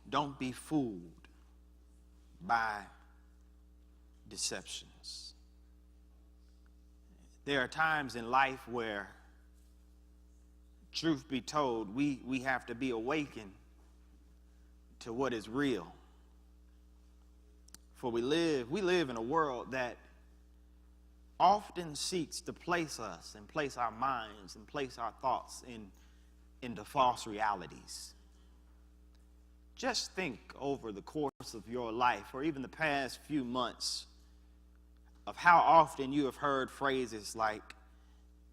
Don't be fooled by deceptions. There are times in life where, truth be told, we have to be awakened to what is real. For we live in a world that often seeks to place us and place our minds and place our thoughts into false realities. Just think over the course of your life, or even the past few months, of how often you have heard phrases like,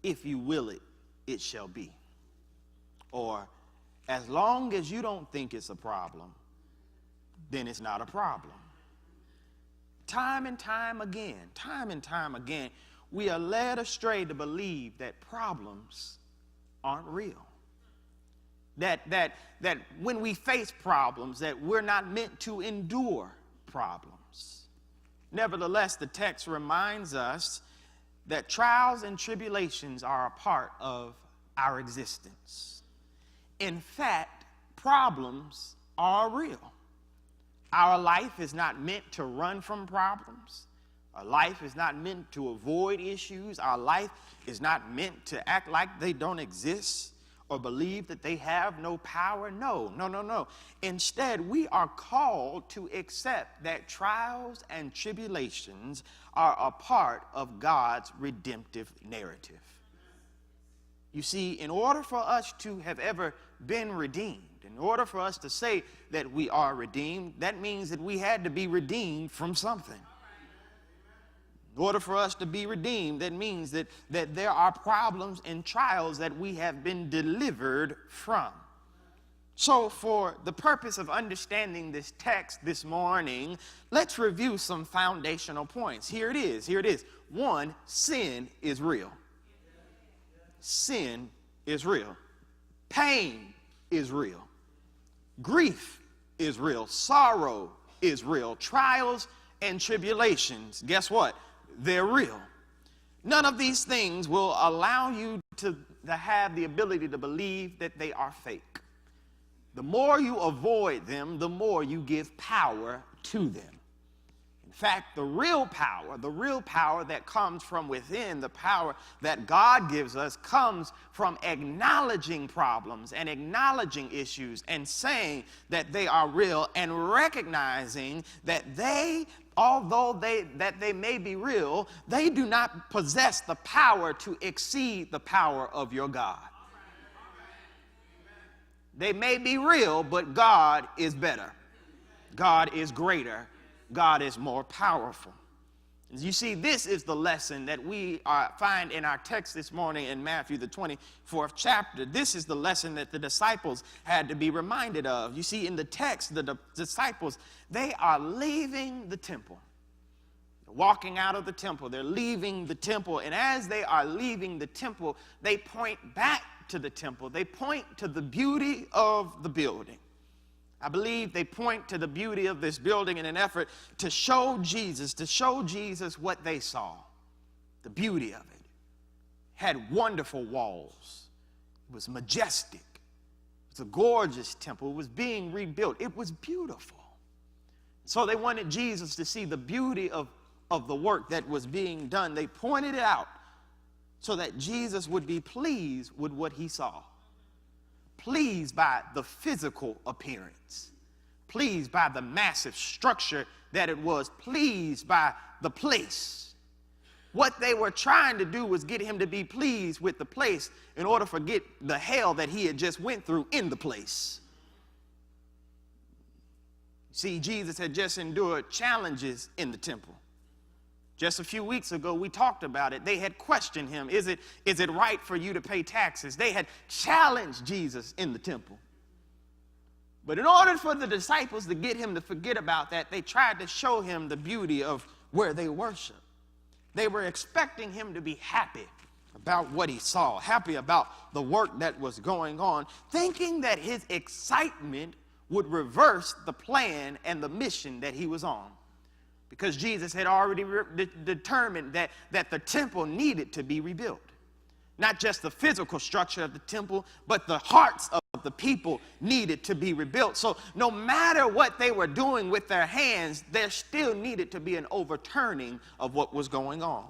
"If you will it, it shall be." Or, "As long as you don't think it's a problem, then it's not a problem." Time and time again, we are led astray to believe that problems aren't real. That when we face problems, that we're not meant to endure problems. Nevertheless, the text reminds us that trials and tribulations are a part of our existence. In fact, problems are real. Our life is not meant to run from problems. Our life is not meant to avoid issues. Our life is not meant to act like they don't exist or believe that they have no power. No. Instead, we are called to accept that trials and tribulations are a part of God's redemptive narrative. You see, in order for us to have ever been redeemed, in order for us to say that we are redeemed, that means that we had to be redeemed from something. In order for us to be redeemed, that means that there are problems and trials that we have been delivered from. So for the purpose of understanding this text this morning, let's review some foundational points. Here it is. One, sin is real. Sin is real. Pain is real. Grief is real. Sorrow is real. Trials and tribulations, guess what? They're real. None of these things will allow you to have the ability to believe that they are fake. The more you avoid them, the more you give power to them. In fact, the real power that comes from within, the power that God gives us, comes from acknowledging problems and acknowledging issues and saying that they are real and recognizing that although they may be real, they do not possess the power to exceed the power of your God. They may be real, but God is better. God is greater. God is more powerful. You see, this is the lesson that we find in our text this morning in Matthew, the 24th chapter. This is the lesson that the disciples had to be reminded of. You see, in the text, the disciples, they are leaving the temple. They're walking out of the temple. They're leaving the temple. And as they are leaving the temple, they point back to the temple. They point to the beauty of the building. I believe they point to the beauty of this building in an effort to show Jesus what they saw. The beauty of it. Had wonderful walls. It was majestic. It was a gorgeous temple. It was being rebuilt. It was beautiful. So they wanted Jesus to see the beauty of the work that was being done. They pointed it out so that Jesus would be pleased with what he saw. Pleased by the physical appearance, pleased by the massive structure that it was, pleased by the place. What they were trying to do was get him to be pleased with the place in order to forget the hell that he had just went through in the place. See, Jesus had just endured challenges in the temple. Just a few weeks ago, we talked about it. They had questioned him. Is it right for you to pay taxes? They had challenged Jesus in the temple. But in order for the disciples to get him to forget about that, they tried to show him the beauty of where they worship. They were expecting him to be happy about what he saw, happy about the work that was going on, thinking that his excitement would reverse the plan and the mission that he was on. Because Jesus had already determined that the temple needed to be rebuilt. Not just the physical structure of the temple, but the hearts of the people needed to be rebuilt. So no matter what they were doing with their hands, there still needed to be an overturning of what was going on.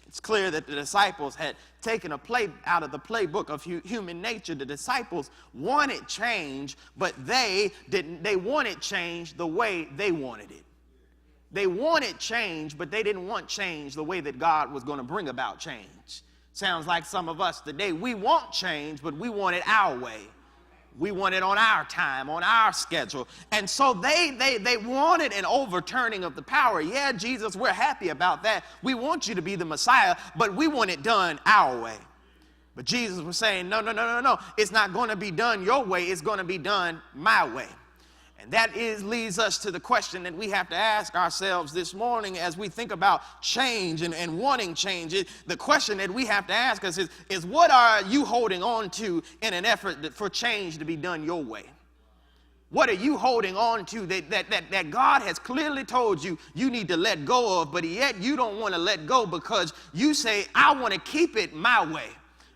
It's clear that the disciples had taken a play out of the playbook of human nature. The disciples wanted change, but they wanted change the way they wanted it. They wanted change, but they didn't want change the way that God was going to bring about change. Sounds like some of us today. We want change, but we want it our way. We want it on our time, on our schedule. And so they wanted an overturning of the power. Yeah, Jesus, we're happy about that. We want you to be the Messiah, but we want it done our way. But Jesus was saying, no. It's not going to be done your way. It's going to be done my way. And that leads us to the question that we have to ask ourselves this morning as we think about change and wanting change. The question that we have to ask us is what are you holding on to in an effort for change to be done your way? What are you holding on to that God has clearly told you need to let go of, but yet you don't want to let go because you say, I want to keep it my way.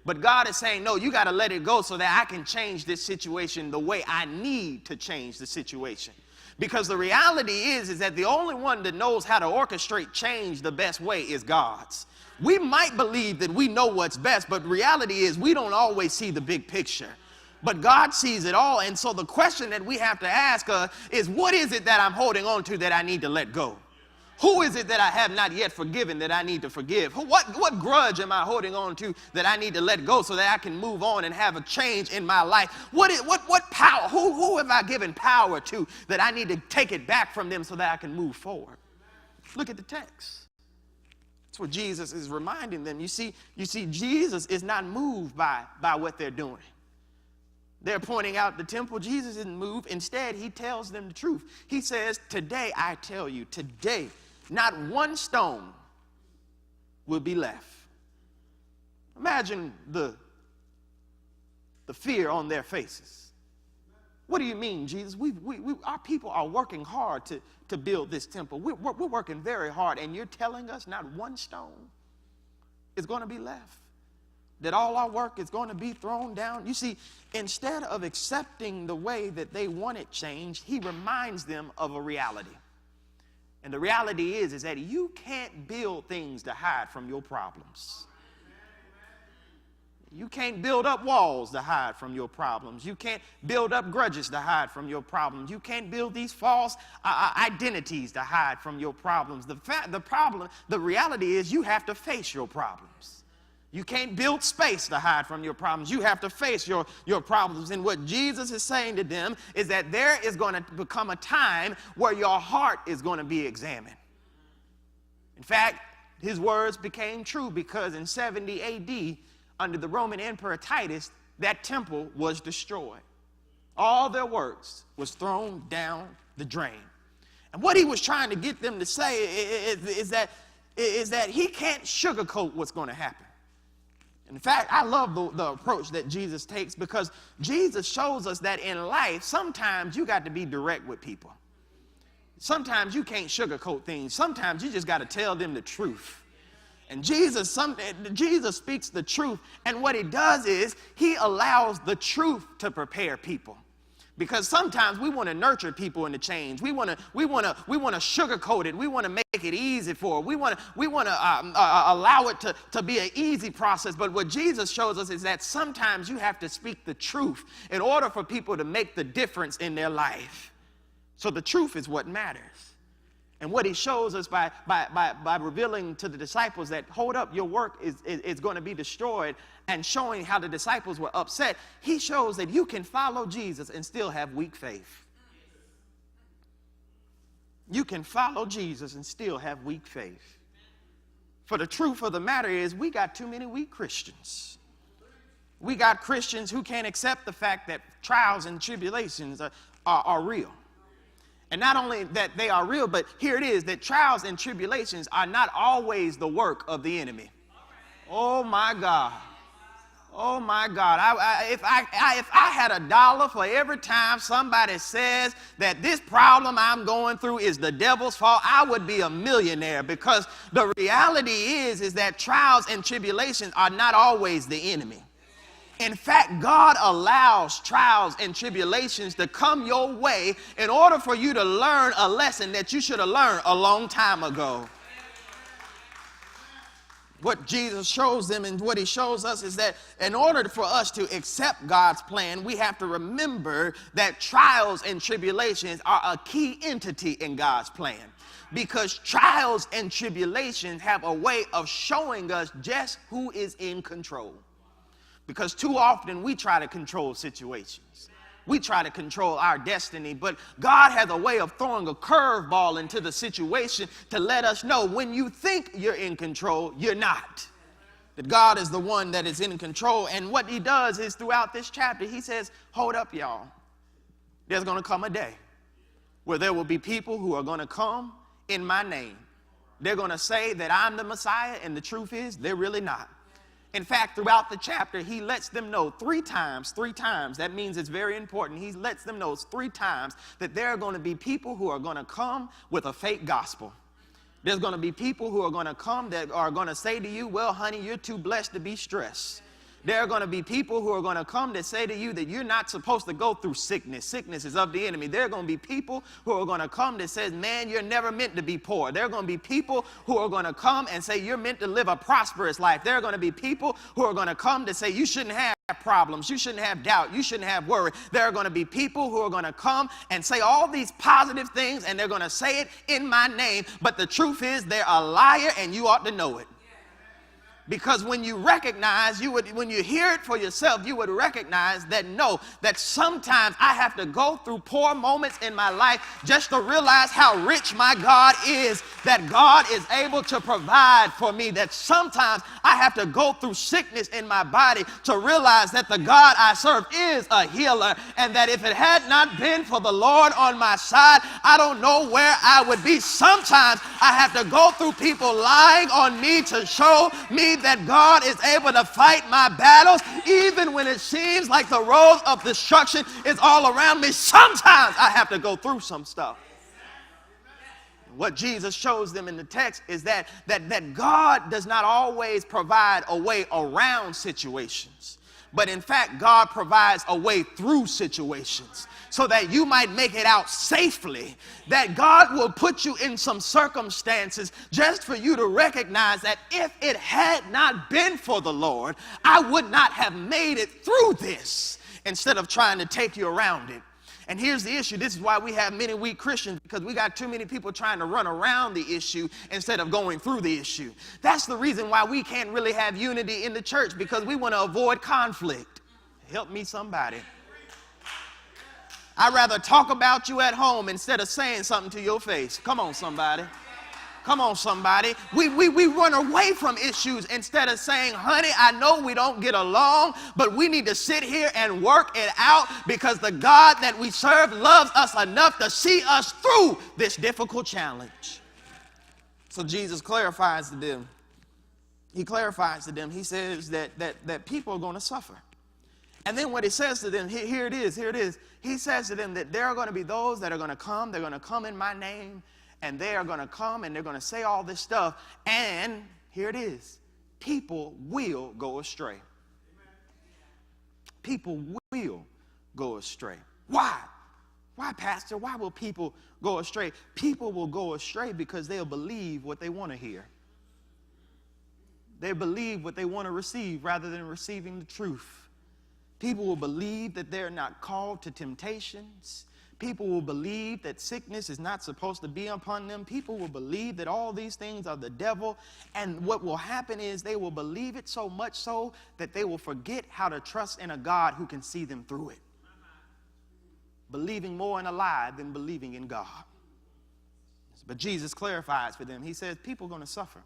But God is saying, no, you got to let it go so that I can change this situation the way I need to change the situation. Because the reality is that the only one that knows how to orchestrate change the best way is God's. We might believe that we know what's best, but reality is we don't always see the big picture. But God sees it all. And so the question that we have to ask is, what is it that I'm holding on to that I need to let go? Who is it that I have not yet forgiven that I need to forgive? What grudge am I holding on to that I need to let go so that I can move on and have a change in my life? What power? Who have I given power to that I need to take it back from them so that I can move forward? Look at the text. That's what Jesus is reminding them. You see, Jesus is not moved by what they're doing. They're pointing out the temple. Jesus isn't moved. Instead, he tells them the truth. He says, today I tell you, today, not one stone will be left. Imagine the fear on their faces. What do you mean, Jesus? Our people are working hard to build this temple. We're working very hard, and you're telling us not one stone is going to be left? That all our work is going to be thrown down? You see, instead of accepting the way that they wanted change, he reminds them of a reality. And the reality is that you can't build things to hide from your problems. You can't build up walls to hide from your problems. You can't build up grudges to hide from your problems. You can't build these false identities to hide from your problems. The reality is you have to face your problems. You can't build space to hide from your problems. You have to face your problems. And what Jesus is saying to them is that there is going to become a time where your heart is going to be examined. In fact, his words became true because in 70 AD, under the Roman Emperor Titus, that temple was destroyed. All their works was thrown down the drain. And what he was trying to get them to say is that he can't sugarcoat what's going to happen. In fact, I love the approach that Jesus takes because Jesus shows us that in life, sometimes you got to be direct with people. Sometimes you can't sugarcoat things. Sometimes you just got to tell them the truth. And Jesus speaks the truth, and what he does is he allows the truth to prepare people. Because sometimes we want to nurture people into change. We want to sugarcoat it. We want to make it easy for it. We want to allow it to be an easy process. But what Jesus shows us is that sometimes you have to speak the truth in order for people to make the difference in their life. So the truth is what matters. And what he shows us by revealing to the disciples that, hold up, your work is going to be destroyed, and showing how the disciples were upset, he shows that you can follow Jesus and still have weak faith. You can follow Jesus and still have weak faith. For the truth of the matter is, we got too many weak Christians. We got Christians who can't accept the fact that trials and tribulations are real. And not only that they are real, but here it is, that trials and tribulations are not always the work of the enemy. Oh my God. Oh my God. If I had $1 for every time somebody says that this problem I'm going through is the devil's fault, I would be a millionaire, because the reality is that trials and tribulations are not always the enemy. In fact, God allows trials and tribulations to come your way in order for you to learn a lesson that you should have learned a long time ago. What Jesus shows them and what he shows us is that in order for us to accept God's plan, we have to remember that trials and tribulations are a key entity in God's plan. Because trials and tribulations have a way of showing us just who is in control. Because too often we try to control situations. We try to control our destiny, but God has a way of throwing a curveball into the situation to let us know when you think you're in control, you're not. That God is the one that is in control. And what he does is throughout this chapter, he says, hold up, y'all. There's going to come a day where there will be people who are going to come in my name. They're going to say that I'm the Messiah, and the truth is they're really not. In fact, throughout the chapter, he lets them know three times, that means it's very important. He lets them know 3 times that there are going to be people who are going to come with a fake gospel. There's going to be people who are going to come that are going to say to you, well, honey, you're too blessed to be stressed. There are going to be people who are going to come to say to you that you're not supposed to go through sickness. Sickness is of the enemy. There are going to be people who are going to come that says, man, you're never meant to be poor. There are going to be people who are going to come and say you're meant to live a prosperous life. There are going to be people who are going to come to say you shouldn't have problems. You shouldn't have doubt. You shouldn't have worry. There are going to be people who are going to come and say all these positive things, and they're going to say it in my name. But the truth is they're a liar, and you ought to know it. Because when you recognize, when you hear it for yourself, you would recognize that no, that sometimes I have to go through poor moments in my life just to realize how rich my God is, that God is able to provide for me, that sometimes I have to go through sickness in my body to realize that the God I serve is a healer, and that if it had not been for the Lord on my side, I don't know where I would be. Sometimes I have to go through people lying on me to show me that God is able to fight my battles, even when it seems like the road of destruction is all around me. Sometimes I have to go through some stuff. What Jesus shows them in the text is that God does not always provide a way around situations, but in fact, God provides a way through situations, so that you might make it out safely, that God will put you in some circumstances just for you to recognize that if it had not been for the Lord, I would not have made it through this, instead of trying to take you around it. And here's the issue. This is why we have many weak Christians, because we got too many people trying to run around the issue instead of going through the issue. That's the reason why we can't really have unity in the church, because we want to avoid conflict. Help me, somebody. I'd rather talk about you at home instead of saying something to your face. Come on, somebody. Come on, somebody. We run away from issues instead of saying, honey, I know we don't get along, but we need to sit here and work it out, because the God that we serve loves us enough to see us through this difficult challenge. So Jesus clarifies to them. He clarifies to them. He says that people are going to suffer. And then what he says to them, here it is. He says to them that there are going to be those that are going to come. They're going to come in my name, and they are going to come and they're going to say all this stuff. And here it is. People will go astray. People will go astray. Why? Why, Pastor? Why will people go astray? People will go astray because they'll believe what they want to hear. They believe what they want to receive rather than receiving the truth. People will believe that they're not called to temptations. People will believe that sickness is not supposed to be upon them. People will believe that all these things are the devil. And what will happen is they will believe it so much so that they will forget how to trust in a God who can see them through it. Believing more in a lie than believing in God. But Jesus clarifies for them. He says people are going to suffer.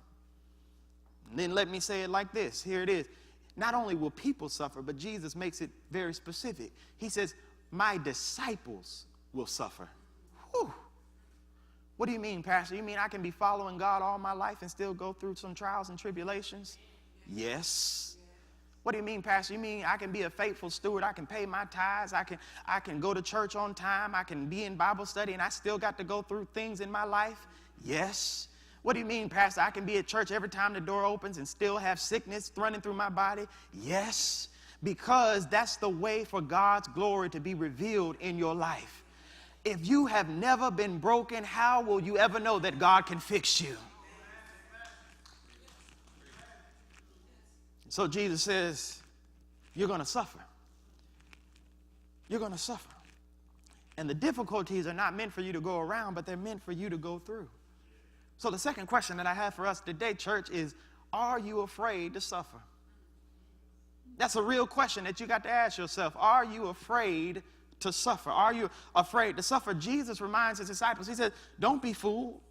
And then let me say it like this. Here it is. Not only will people suffer, but Jesus makes it very specific. He says, my disciples will suffer. Whew. What do you mean, Pastor? You mean I can be following God all my life and still go through some trials and tribulations? Yes. What do you mean, Pastor? You mean I can be a faithful steward? I can pay my tithes. I can go to church on time. I can be in Bible study, and I still got to go through things in my life? Yes. What do you mean, Pastor? I can be at church every time the door opens and still have sickness running through my body? Yes. Because that's the way for God's glory to be revealed in your life. If you have never been broken, how will you ever know that God can fix you? So Jesus says, you're going to suffer. You're going to suffer. And the difficulties are not meant for you to go around, but they're meant for you to go through. So the second question that I have for us today, church, is, are you afraid to suffer? That's a real question that you got to ask yourself. Are you afraid to suffer? Are you afraid to suffer? Jesus reminds his disciples, he says, don't be fooled.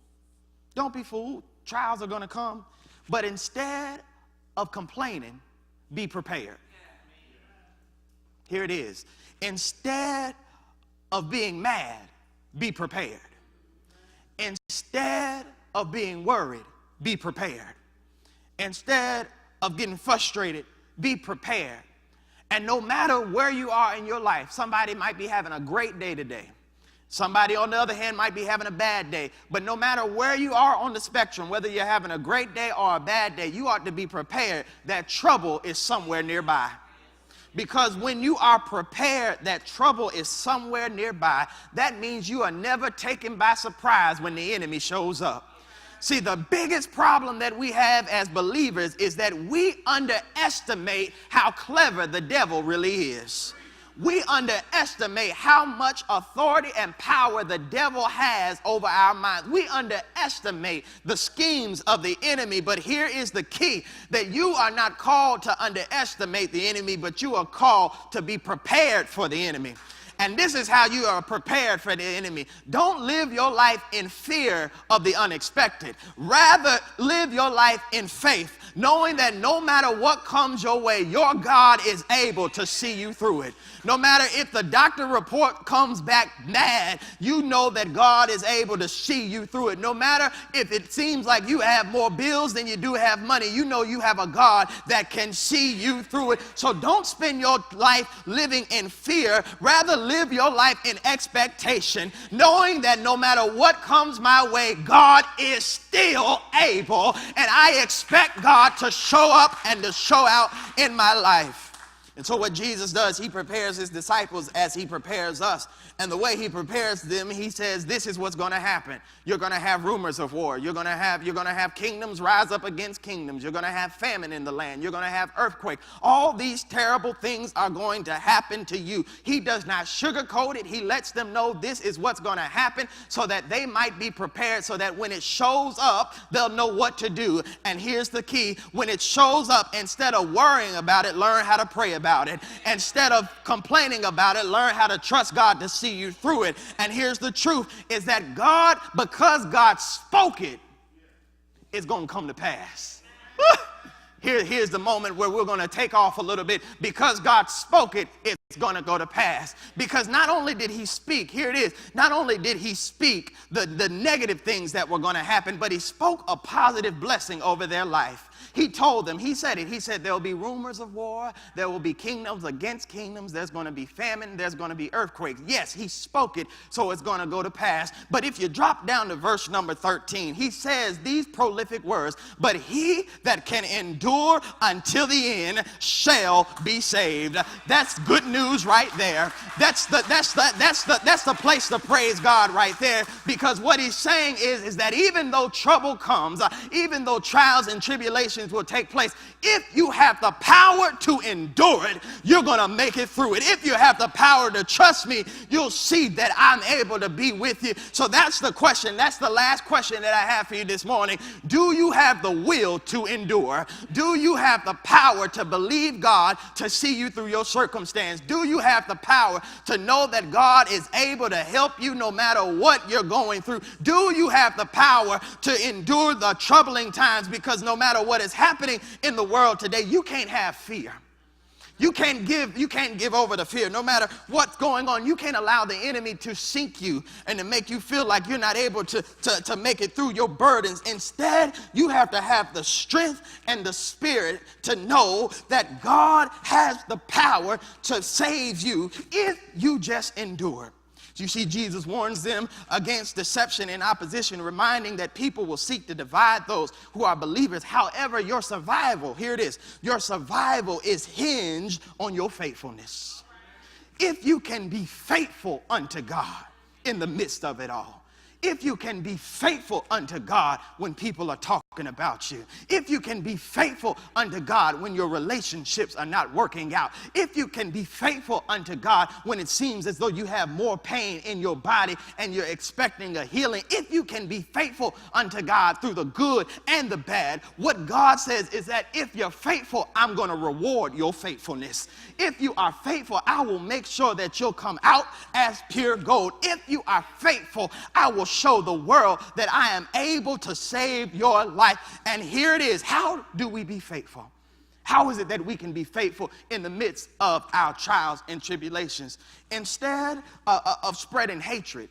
Don't be fooled. Trials are going to come. But instead of complaining, be prepared. Here it is. Instead of being mad, be prepared. Instead of being worried, be prepared. Instead of getting frustrated, be prepared. And no matter where you are in your life, somebody might be having a great day today. Somebody, on the other hand, might be having a bad day. But no matter where you are on the spectrum, whether you're having a great day or a bad day, you ought to be prepared that trouble is somewhere nearby. Because when you are prepared that trouble is somewhere nearby, that means you are never taken by surprise when the enemy shows up. See, the biggest problem that we have as believers is that we underestimate how clever the devil really is. We underestimate how much authority and power the devil has over our minds. We underestimate the schemes of the enemy. But here is the key, that you are not called to underestimate the enemy, but you are called to be prepared for the enemy. And this is how you are prepared for the enemy. Don't live your life in fear of the unexpected. Rather, live your life in faith, knowing that no matter what comes your way, your God is able to see you through it. No matter if the doctor report comes back bad, you know that God is able to see you through it. No matter if it seems like you have more bills than you do have money, you know you have a God that can see you through it. So don't spend your life living in fear. Rather, live your life in expectation, knowing that no matter what comes my way, God is still able, and I expect God to show up and to show out in my life. And so what Jesus does, he prepares his disciples as he prepares us. And the way he prepares them, he says, this is what's going to happen. You're going to have rumors of war. You're going to have kingdoms rise up against kingdoms. You're going to have famine in the land. You're going to have earthquake. All these terrible things are going to happen to you. He does not sugarcoat it. He lets them know this is what's going to happen so that they might be prepared, so that when it shows up, they'll know what to do. And here's the key. When it shows up, instead of worrying about it, learn how to pray about it. Instead of complaining about it, learn how to trust God to see you through it. And here's the truth, is that God, because God spoke it, it's going to come to pass. Here's the moment where we're going to take off a little bit. Because God spoke it, it's going to go to pass. Because not only did he speak, here it is, not only did he speak the negative things that were going to happen, but he spoke a positive blessing over their life. He told them, he said it, he said there will be rumors of war, there will be kingdoms against kingdoms, there's going to be famine, there's going to be earthquakes. Yes, he spoke it, so it's going to go to pass. But if you drop down to verse number 13, he says these prolific words, but he that can endure until the end shall be saved. That's good news right there. That's the place to praise God right there, because what he's saying is that even though trouble comes, even though trials and tribulations will take place, if you have the power to endure it, you're going to make it through it. If you have the power to trust me, you'll see that I'm able to be with you. So that's the question. That's the last question that I have for you this morning. Do you have the will to endure? Do you have the power to believe God to see you through your circumstance? Do you have the power to know that God is able to help you no matter what you're going through? Do you have the power to endure the troubling times? Because no matter what is happening in the world today, you can't have fear. You can't give over to fear. No matter what's going on, you can't allow the enemy to sink you and to make you feel like you're not able to make it through your burdens. Instead, you have to have the strength and the spirit to know that God has the power to save you if you just endure. You see, Jesus warns them against deception and opposition, reminding that people will seek to divide those who are believers. However, your survival, here it is, your survival is hinged on your faithfulness. If you can be faithful unto God in the midst of it all, if you can be faithful unto God when people are talking about you, if you can be faithful unto God when your relationships are not working out, if you can be faithful unto God when it seems as though you have more pain in your body and you're expecting a healing, if you can be faithful unto God through the good and the bad, what God says is that if you're faithful, I'm going to reward your faithfulness. If you are faithful, I will make sure that you'll come out as pure gold. If you are faithful, I will show the world that I am able to save your life. And here it is. How do we be faithful? How is it that we can be faithful in the midst of our trials and tribulations? Instead of spreading hatred,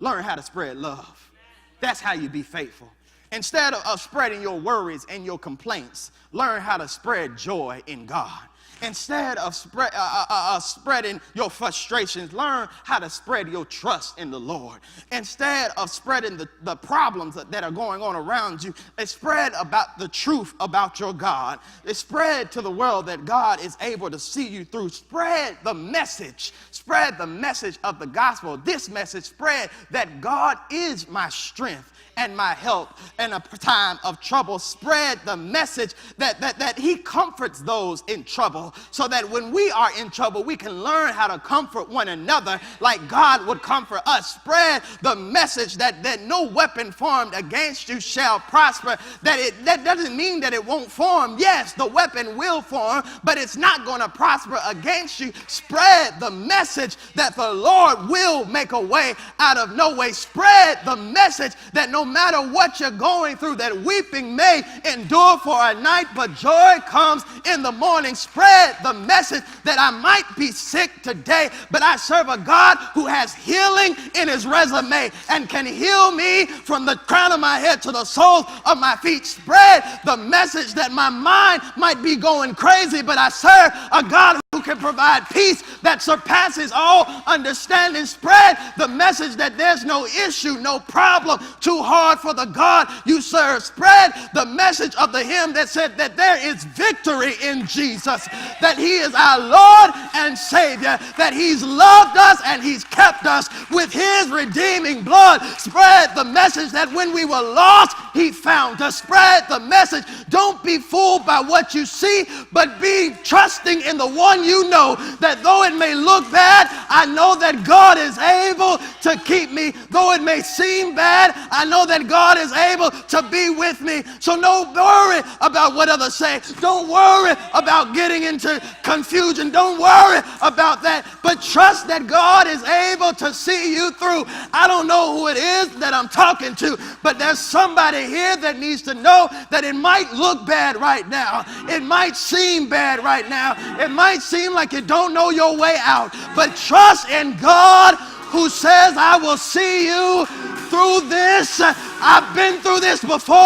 learn how to spread love. That's how you be faithful. Instead of spreading your worries and your complaints, learn how to spread joy in God. Instead of spreading your frustrations, learn how to spread your trust in the Lord. Instead of spreading the problems that are going on around you, spread about the truth about your God. Spread to the world that God is able to see you through. Spread the message of the gospel. This message, spread that God is my strength and my help in a time of trouble. Spread the message that he comforts those in trouble, so that when we are in trouble, we can learn how to comfort one another like God would comfort us. Spread the message that no weapon formed against you shall prosper. That doesn't mean that it won't form. Yes, the weapon will form, but it's not going to prosper against you. Spread the message that the Lord will make a way out of no way. Spread the message that no matter what you're going through, that weeping may endure for a night, but joy comes in the morning. Spread the message that I might be sick today, but I serve a God who has healing in his resume and can heal me from the crown of my head to the soles of my feet. Spread the message that my mind might be going crazy, but I serve a God who can provide peace that surpasses all understanding. Spread the message that there's no issue, no problem too hard for the God you serve. Spread the message of the hymn that said that there is victory in Jesus, that he is our Lord and Savior, that he's loved us and he's kept us with his redeeming blood. Spread the message that when we were lost, he found us. Spread the message. Don't be fooled by what you see, but be trusting in the one you know, that though it may look bad, I know that God is able to keep me. Though it may seem bad, I know that God is able to be with me. So don't worry about what others say. Don't worry about getting into confusion. Don't worry about that, but trust that God is able to see you through. I don't know who it is that I'm talking to, but there's somebody here that needs to know that it might look bad right now. It might seem bad right now. It might seem like you don't know your way out, but trust in God who says, I will see you through this. I've been through this before.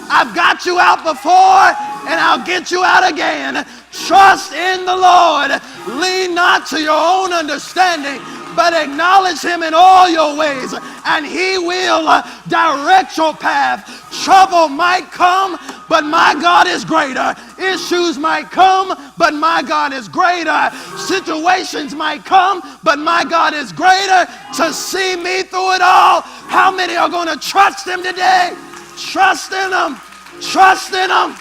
I've got you out before, and I'll get you out again. Trust in the Lord. Lean not to your own understanding, but acknowledge him in all your ways, and he will direct your path. Trouble might come, but my God is greater. Issues might come, but my God is greater. Situations might come, but my God is greater to see me through it all. How many are going to trust him today? Trust in him. Trust in him.